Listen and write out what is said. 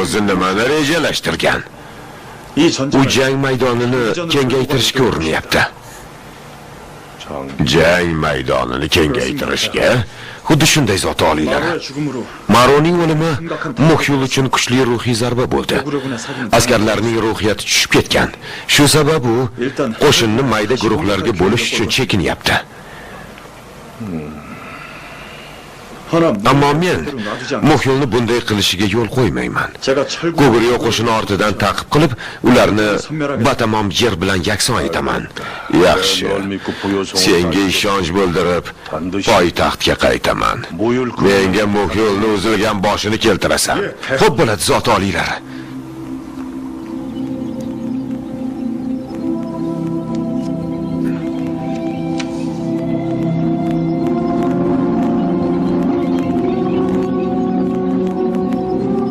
o'zi nimani rejalashtirgan? 이 U 전쟁을 jang maydonini kengaytirishga urinyapti. Jang maydonini kengaytirishga xuddi shunday zot oliylar. 마로의 죽음으로 Maroning o'limi Muhyul uchun kuchli ruhiy zarba bo'ldi. Askarlarning ruhiyati tushib ketgan. Shu sabab u qo'shinni mayda guruhlarga bo'lish uchun chekinyapti. Ammo men Muhyulni bunday qilishiga yo'l qo'ymayman. 제가 철구 Guguryo qo'shini ortidan ta'qib qilib, ularni batamom yer bilan yakson etaman. Yaxshi. Senga ishonch bildirib, poytaxtga qaytaman. Menga Muhyulni uzilgan boshini keltirasan. Xo'p bo'ladi, zot oliylar.